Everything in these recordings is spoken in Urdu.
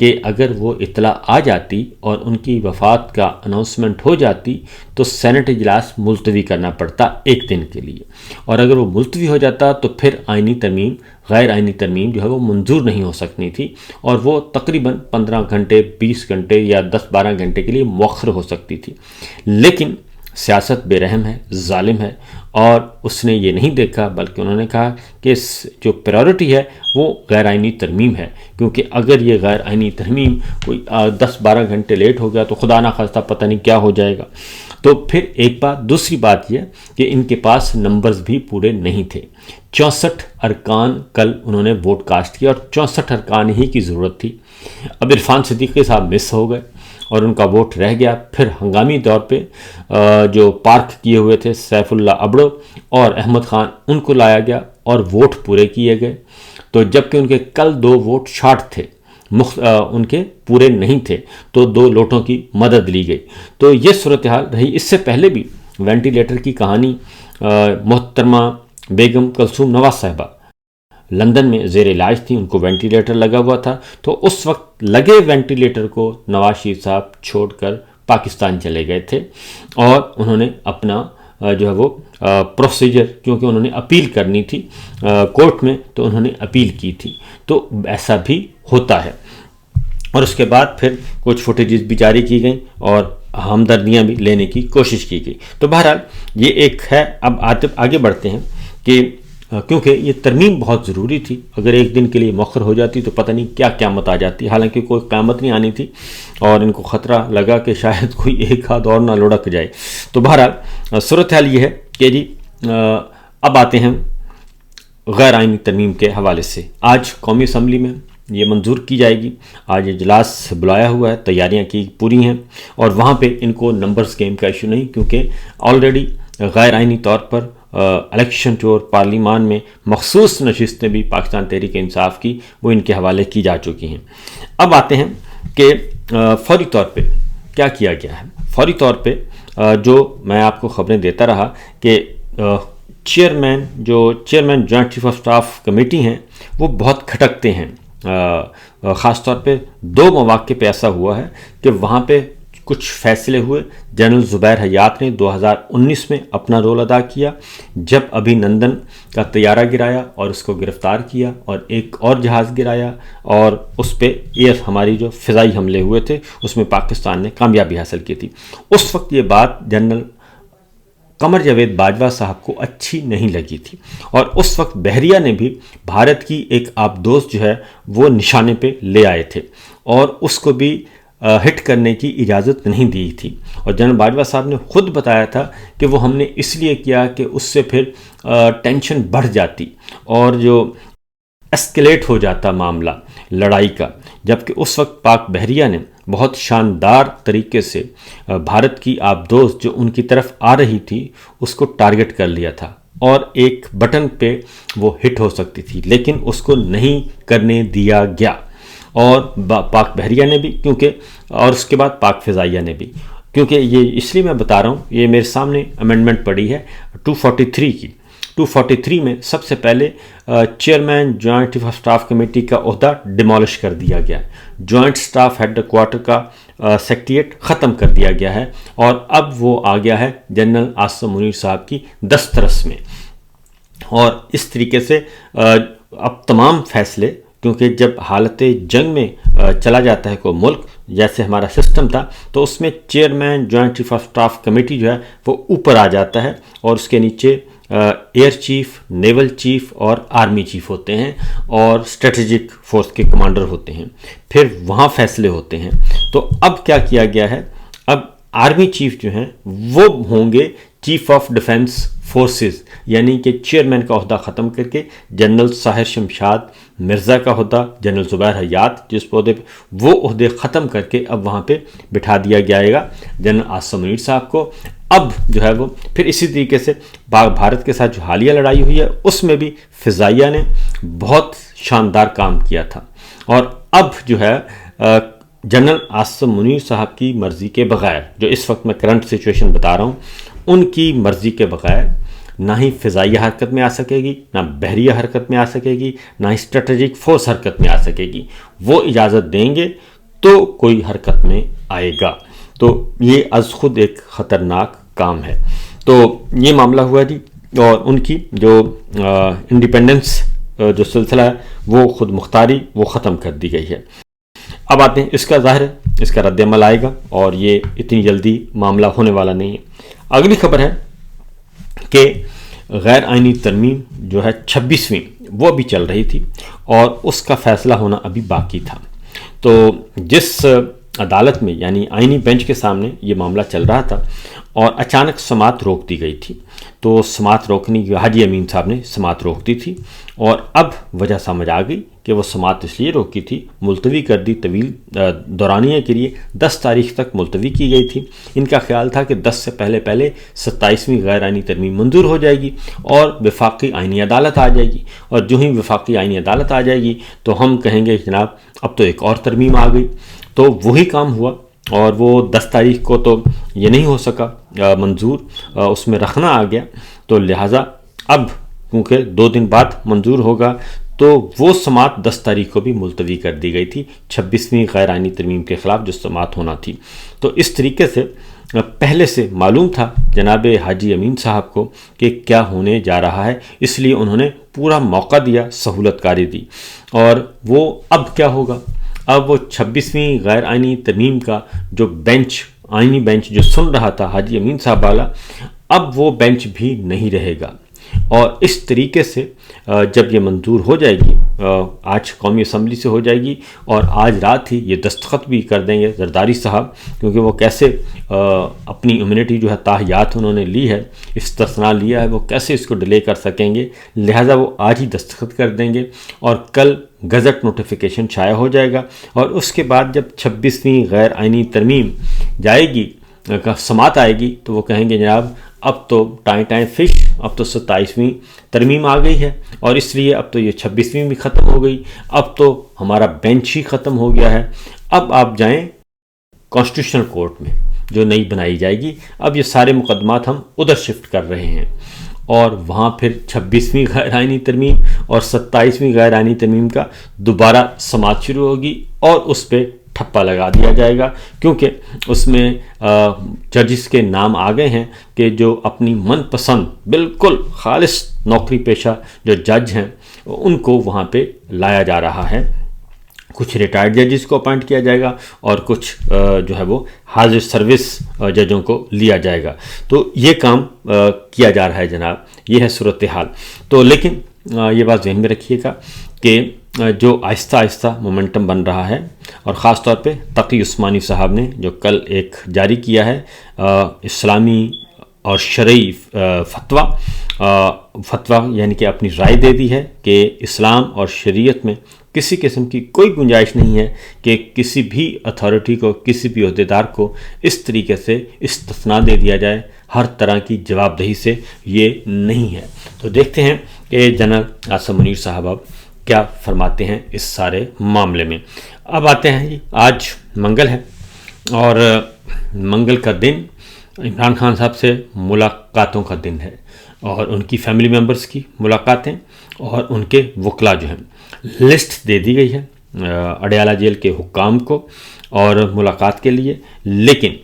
کہ اگر وہ اطلاع آ جاتی اور ان کی وفات کا اناؤنسمنٹ ہو جاتی تو سینٹ اجلاس ملتوی کرنا پڑتا ایک دن کے لیے، اور اگر وہ ملتوی ہو جاتا تو پھر آئینی ترمیم، غیر آئینی ترمیم جو ہے وہ منظور نہیں ہو سکنی تھی، اور وہ تقریباً 15 گھنٹے 20 گھنٹے یا 10-12 گھنٹے کے لیے مؤخر ہو سکتی تھی۔ لیکن سیاست بے رحم ہے، ظالم ہے، اور اس نے یہ نہیں دیکھا، بلکہ انہوں نے کہا کہ جو پریورٹی ہے وہ غیر آئینی ترمیم ہے، کیونکہ اگر یہ غیر آئینی ترمیم کوئی 10-12 گھنٹے لیٹ ہو گیا تو خدا نہ خواستہ پتہ نہیں کیا ہو جائے گا۔ تو پھر ایک بات، دوسری بات یہ کہ ان کے پاس نمبرز بھی پورے نہیں تھے۔ 64 ارکان کل انہوں نے ووٹ کاسٹ کیا، اور 64 ارکان ہی کی ضرورت تھی۔ اب عرفان صدیقی صاحب مس ہو گئے اور ان کا ووٹ رہ گیا۔ پھر ہنگامی طور پہ جو پارک کیے ہوئے تھے سیف اللہ ابڑو اور احمد خان، ان کو لایا گیا اور ووٹ پورے کیے گئے، تو جبکہ ان کے کل 2 ووٹ شارٹ تھے، ان کے پورے نہیں تھے، تو 2 لوٹوں کی مدد لی گئی۔ تو یہ صورتحال رہی۔ اس سے پہلے بھی وینٹیلیٹر کی کہانی، محترمہ بیگم کلثوم نواز صاحبہ لندن میں زیر علاج تھی، ان کو وینٹیلیٹر لگا ہوا تھا، تو اس وقت لگے وینٹیلیٹر کو نواز شریف صاحب چھوڑ کر پاکستان چلے گئے تھے، اور انہوں نے اپنا جو ہے وہ پروسیجر، کیونکہ انہوں نے اپیل کرنی تھی کورٹ میں، تو انہوں نے اپیل کی تھی، تو ایسا بھی ہوتا ہے۔ اور اس کے بعد پھر کچھ فوٹیجز بھی جاری کی گئیں اور ہمدردیاں بھی لینے کی کوشش کی گئی۔ تو بہرحال یہ ایک ہے۔ اب آگے بڑھتے ہیں کہ کیونکہ یہ ترمیم بہت ضروری تھی، اگر ایک دن کے لیے مؤخر ہو جاتی تو پتہ نہیں کیا قیامت آ جاتی، حالانکہ کوئی قیامت نہیں آنی تھی، اور ان کو خطرہ لگا کہ شاید کوئی ایک ہاتھ اور نہ لڑک جائے۔ تو بہرحال صورتحال یہ ہے کہ جی اب آتے ہیں غیر آئینی ترمیم کے حوالے سے۔ آج قومی اسمبلی میں یہ منظور کی جائے گی، آج اجلاس بلایا ہوا ہے، تیاریاں کی پوری ہیں، اور وہاں پہ ان کو نمبرز گیم کا ایشو نہیں، کیونکہ آلریڈی غیر آئینی طور پر الیکشن جو پارلیمان میں مخصوص نشستیں بھی پاکستان تحریک انصاف کی وہ ان کے حوالے کی جا چکی ہیں۔ اب آتے ہیں کہ فوری طور پہ کیا کیا گیا ہے۔ فوری طور پہ جو میں آپ کو خبریں دیتا رہا کہ chairman joint chief of staff committee ہیں وہ بہت کھٹکتے ہیں، خاص طور پہ 2 مواقع پہ ایسا ہوا ہے کہ وہاں پہ کچھ فیصلے ہوئے۔ جنرل زبیر حیات نے 2019 میں اپنا رول ادا کیا، جب ابھی نندن کا طیارہ گرایا اور اس کو گرفتار کیا، اور ایک اور جہاز گرایا، اور اس پہ ہماری جو فضائی حملے ہوئے تھے اس میں پاکستان نے کامیابی حاصل کی تھی۔ اس وقت یہ بات جنرل قمر جاوید باجوہ صاحب کو اچھی نہیں لگی تھی، اور اس وقت بحریہ نے بھی بھارت کی ایک آبدوز جو ہے وہ نشانے پہ لے آئے تھے، اور اس کو بھی ہٹ کرنے کی اجازت نہیں دی تھی، اور جنرل باجوہ صاحب نے خود بتایا تھا کہ وہ ہم نے اس لیے کیا کہ اس سے پھر ٹینشن بڑھ جاتی اور جو اسکلیٹ ہو جاتا معاملہ لڑائی کا، جبکہ اس وقت پاک بحریہ نے بہت شاندار طریقے سے بھارت کی آبدوز جو ان کی طرف آ رہی تھی اس کو ٹارگٹ کر لیا تھا، اور ایک بٹن پہ وہ ہٹ ہو سکتی تھی، لیکن اس کو نہیں کرنے دیا گیا، اور پاک بحریہ نے بھی کیونکہ، اور اس کے بعد پاک فضائیہ نے بھی، کیونکہ یہ اس لیے میں بتا رہا ہوں، یہ میرے سامنے امینڈمنٹ پڑی ہے 243 کی۔ 243 میں سب سے پہلے chairman joint chief of staff committee کا عہدہ ڈیمالش کر دیا گیا ہے، جوائنٹ سٹاف ہیڈ کوارٹر کا سیکریٹریٹ ختم کر دیا گیا ہے، اور اب وہ آ گیا ہے جنرل عاصم منیر صاحب کی دسترس میں، اور اس طریقے سے اب تمام فیصلے، کیونکہ جب حالت جنگ میں چلا جاتا ہے کوئی ملک، جیسے ہمارا سسٹم تھا، تو اس میں chairman joint chief of staff committee جو ہے وہ اوپر آ جاتا ہے، اور اس کے نیچے ایئر چیف، نیول چیف اور آرمی چیف ہوتے ہیں، اور اسٹریٹجک فورس کے کمانڈر ہوتے ہیں، پھر وہاں فیصلے ہوتے ہیں۔ تو اب کیا کیا گیا ہے، اب آرمی چیف جو ہیں وہ ہوں گے چیف آف ڈیفنس فورسز، یعنی کہ چیئرمین کا عہدہ ختم کر کے جنرل ساحر شمشاد مرزا کا عہدہ، جنرل زبیر حیات جس عہدے پہ، وہ عہدے ختم کر کے اب وہاں پہ بٹھا دیا جائے گا جنرل عاصم منیر صاحب کو۔ اب جو ہے وہ پھر اسی طریقے سے بھارت کے ساتھ جو حالیہ لڑائی ہوئی ہے اس میں بھی فضائیہ نے بہت شاندار کام کیا تھا، اور اب جو ہے جنرل عاصم منیر صاحب کی مرضی کے بغیر، جو اس وقت میں کرنٹ سچویشن بتا رہا ہوں، ان کی مرضی کے بغیر نہ ہی فضائیہ حرکت میں آ سکے گی، نہ بحریہ حرکت میں آ سکے گی، نہ ہی اسٹریٹجک فورس حرکت میں آ سکے گی۔ وہ اجازت دیں گے تو کوئی حرکت میں آئے گا۔ تو یہ از خود ایک خطرناک کام ہے۔ تو یہ معاملہ ہوا جی، اور ان کی جو انڈیپینڈنس جو سلسلہ ہے وہ خود مختاری وہ ختم کر دی گئی ہے۔ اب آتے ہیں، اس کا ظاہر ہے اس کا رد عمل آئے گا، اور یہ اتنی جلدی معاملہ ہونے والا نہیں ہے۔ اگلی خبر ہے کہ غیر آئینی ترمیم جو ہے 26ویں وہ ابھی چل رہی تھی، اور اس کا فیصلہ ہونا ابھی باقی تھا۔ تو جس عدالت میں یعنی آئینی بینچ کے سامنے یہ معاملہ چل رہا تھا، اور اچانک سماعت روک دی گئی تھی۔ تو سماعت روکنے کی حاجی امین صاحب نے سماعت روک دی تھی، اور اب وجہ سمجھ آ گئی کہ وہ سماعت اس لیے روکی تھی، ملتوی کر دی، طویل دورانیہ کے لیے 10 تاریخ تک ملتوی کی گئی تھی۔ ان کا خیال تھا کہ 10 سے پہلے 27ویں غیر آئینی ترمیم منظور ہو جائے گی اور وفاقی آئینی عدالت آ جائے گی، اور جو ہی وفاقی آئینی عدالت آ جائے گی تو ہم کہیں گے جناب اب تو ایک اور ترمیم آ گئی۔ تو وہی کام ہوا، اور وہ 10 تاریخ کو تو یہ نہیں ہو سکا منظور، اس میں رکھنا آ گیا، تو لہٰذا اب کیونکہ 2 دن بعد منظور ہوگا تو وہ سماعت 10 تاریخ کو بھی ملتوی کر دی گئی تھی، 26ویں غیر آئینی ترمیم کے خلاف جو سماعت ہونا تھی۔ تو اس طریقے سے پہلے سے معلوم تھا جناب حاجی امین صاحب کو کہ کیا ہونے جا رہا ہے، اس لیے انہوں نے پورا موقع دیا، سہولت کاری دی۔ اور وہ اب کیا ہوگا؟ اب وہ 26ویں غیر آئینی ترمیم کا جو بینچ، آئینی بینچ جو سن رہا تھا حاجی امین صاحب والا، اب وہ بینچ بھی نہیں رہے گا۔ اور اس طریقے سے جب یہ منظور ہو جائے گی، آج قومی اسمبلی سے ہو جائے گی، اور آج رات ہی یہ دستخط بھی کر دیں گے زرداری صاحب، کیونکہ وہ کیسے اپنی امیونٹی جو ہے تاحیات انہوں نے لی ہے، استثناء لیا ہے، وہ کیسے اس کو ڈیلے کر سکیں گے، لہٰذا وہ آج ہی دستخط کر دیں گے، اور کل گزٹ نوٹیفیکیشن شائع ہو جائے گا۔ اور اس کے بعد جب 26ویں غیر آئینی ترمیم جائے گی، سماعت آئے گی، تو وہ کہیں گے جناب اب تو ٹائیں فش، اب تو 27ویں ترمیم آ گئی ہے، اور اس لیے اب تو یہ 26ویں بھی ختم ہو گئی، اب تو ہمارا بینچ ہی ختم ہو گیا ہے، اب آپ جائیں کانسٹیٹیوشنل کورٹ میں جو نئی بنائی جائے گی، اب یہ سارے مقدمات ہم ادھر شفٹ کر رہے ہیں، اور وہاں پھر 26ویں غیر آئینی ترمیم اور 27ویں غیر آئینی ترمیم کا دوبارہ سماعت شروع ہوگی، اور اس پہ ٹھپا لگا دیا جائے گا، کیونکہ اس میں ججز کے نام آ گئے ہیں کہ جو اپنی من پسند بالکل خالص نوکری پیشہ جو جج ہیں ان کو وہاں پہ لایا جا رہا ہے۔ کچھ ریٹائرڈ ججز کو اپائنٹ کیا جائے گا، اور کچھ جو ہے وہ حاضر سروس ججوں کو لیا جائے گا۔ تو یہ کام کیا جا رہا ہے جناب، یہ ہے صورتحال۔ تو لیکن یہ بات ذہن میں رکھیے گا کہ جو آہستہ آہستہ مومنٹم بن رہا ہے، اور خاص طور پہ تقی عثمانی صاحب نے جو کل ایک جاری کیا ہے اسلامی اور شرعی فتویٰ یعنی کہ اپنی رائے دے دی ہے کہ اسلام اور شریعت میں کسی قسم کی کوئی گنجائش نہیں ہے کہ کسی بھی اتھارٹی کو، کسی بھی عہدیدار کو اس طریقے سے استثناء دے دیا جائے، ہر طرح کی جواب دہی سے یہ نہیں ہے۔ تو دیکھتے ہیں کہ جنرل عاصم منیر صاحب اب کیا فرماتے ہیں اس سارے معاملے میں۔ اب آتے ہیں جی، آج منگل ہے، اور منگل کا دن عمران خان صاحب سے ملاقاتوں کا دن ہے، اور ان کی فیملی ممبرز کی ملاقاتیں، اور ان کے وکلاء جو ہیں، لسٹ دے دی گئی ہے اڈیالہ جیل کے حکام کو اور ملاقات کے لیے، لیکن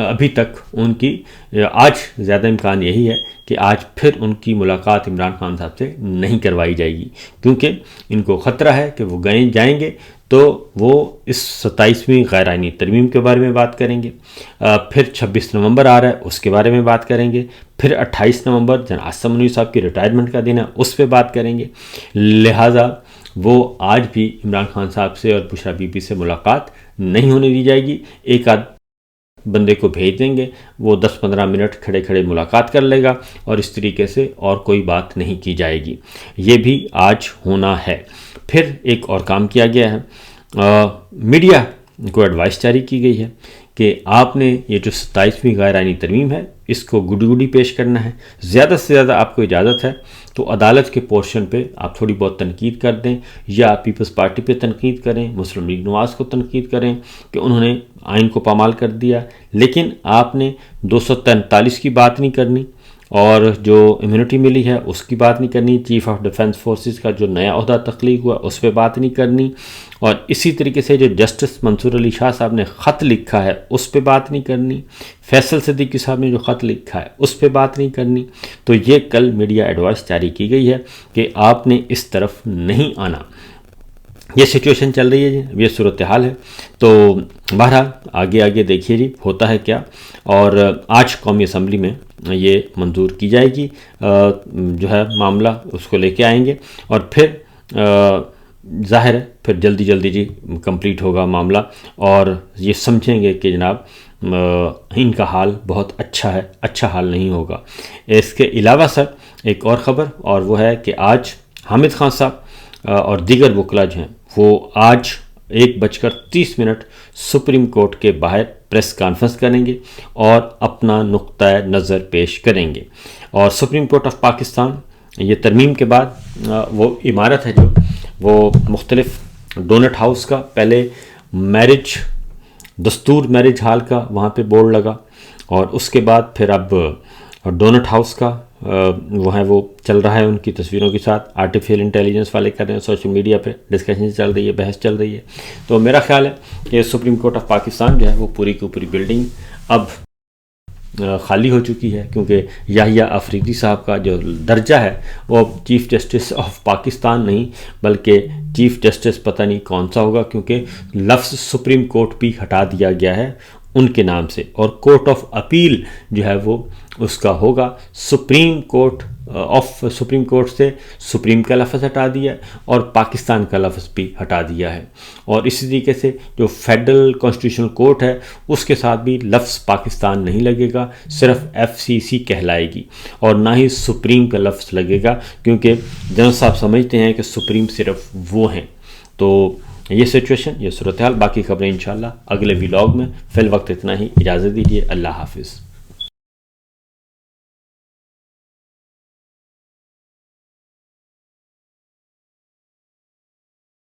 ابھی تک ان کی آج زیادہ امکان یہی ہے کہ آج پھر ان کی ملاقات عمران خان صاحب سے نہیں کروائی جائے گی، کیونکہ ان کو خطرہ ہے کہ وہ جائیں گے تو وہ اس 27ویں غیر آئینی ترمیم کے بارے میں بات کریں گے، پھر 26 نومبر آ رہا ہے اس کے بارے میں بات کریں گے، پھر 28 نومبر جناب عاصم منیر صاحب کی ریٹائرمنٹ کا دن ہے اس پہ بات کریں گے، لہٰذا وہ آج بھی عمران خان صاحب سے اور بشرا بی بی سے ملاقات نہیں ہونے دی جائے گی۔ ایک آدھ بندے کو بھیج دیں گے، وہ 10-15 منٹ کھڑے کھڑے ملاقات کر لے گا، اور اس طریقے سے اور کوئی بات نہیں کی جائے گی۔ یہ بھی آج ہونا ہے۔ پھر ایک اور کام کیا گیا ہے، میڈیا کو ایڈوائس جاری کی گئی ہے کہ آپ نے یہ جو 27ویں غیر آئینی ترمیم ہے اس کو گڈی پیش کرنا ہے، زیادہ سے زیادہ آپ کو اجازت ہے تو عدالت کے پورشن پہ آپ تھوڑی بہت تنقید کر دیں، یا پیپلز پارٹی پہ تنقید کریں، مسلم لیگ نواز کو تنقید کریں کہ انہوں نے آئین کو پامال کر دیا، لیکن آپ نے 243 کی بات نہیں کرنی، اور جو امیونٹی ملی ہے اس کی بات نہیں کرنی، چیف آف ڈیفنس فورسز کا جو نیا عہدہ تخلیق ہوا اس پہ بات نہیں کرنی، اور اسی طریقے سے جو جسٹس منصور علی شاہ صاحب نے خط لکھا ہے اس پہ بات نہیں کرنی، فیصل صدیقی صاحب نے جو خط لکھا ہے اس پہ بات نہیں کرنی۔ تو یہ کل میڈیا ایڈوائس جاری کی گئی ہے کہ آپ نے اس طرف نہیں آنا۔ یہ سچویشن چل رہی ہے جی، یہ صورتحال ہے۔ تو بہرحال آگے دیکھیے جی ہوتا ہے کیا، اور آج قومی اسمبلی میں یہ منظور کی جائے گی، جو ہے معاملہ اس کو لے کے آئیں گے، اور پھر ظاہر ہے پھر جلدی جی کمپلیٹ ہوگا معاملہ، اور یہ سمجھیں گے کہ جناب ان کا حال بہت اچھا ہے، اچھا حال نہیں ہوگا۔ اس کے علاوہ سر ایک اور خبر، اور وہ ہے کہ آج حامد خان صاحب اور دیگر وکلا جو ہیں وہ آج 1:30 سپریم کورٹ کے باہر پریس کانفرنس کریں گے اور اپنا نقطۂ نظر پیش کریں گے۔ اور سپریم کورٹ آف پاکستان یہ ترمیم کے بعد وہ عمارت ہے جو وہ مختلف ڈونٹ ہاؤس کا، پہلے میرج دستور میرج ہال کا وہاں پہ بورڈ لگا، اور اس کے بعد پھر اب ڈونٹ ہاؤس کا وہ ہے وہ چل رہا ہے ان کی تصویروں کے ساتھ، آرٹیفیشل انٹیلیجنس والے کر رہے ہیں، سوشل میڈیا پہ ڈسکشن چل رہی ہے، بحث چل رہی ہے۔ تو میرا خیال ہے کہ سپریم کورٹ آف پاکستان جو ہے وہ پوری کی پوری بلڈنگ اب خالی ہو چکی ہے، کیونکہ یحییٰ افریدی صاحب کا جو درجہ ہے وہ چیف جسٹس آف پاکستان نہیں بلکہ چیف جسٹس پتہ نہیں کون سا ہوگا، کیونکہ لفظ سپریم کورٹ بھی ہٹا دیا گیا ہے ان کے نام سے، اور کورٹ آف اپیل جو ہے وہ اس کا ہوگا سپریم کورٹ سپریم کورٹ سے سپریم کا لفظ ہٹا دیا ہے اور پاکستان کا لفظ بھی ہٹا دیا ہے، اور اسی طریقے سے جو فیڈرل کانسٹیٹیوشنل کورٹ ہے اس کے ساتھ بھی لفظ پاکستان نہیں لگے گا، صرف FCC کہلائے گی، اور نہ ہی سپریم کا لفظ لگے گا، کیونکہ جنرل صاحب سمجھتے ہیں کہ سپریم صرف وہ ہیں۔ تو یہ سچویشن، یہ صورتحال، باقی خبریں انشاءاللہ اگلے ولاگ میں۔ فی الوقت اتنا ہی، اجازت دیجیے، اللہ حافظ۔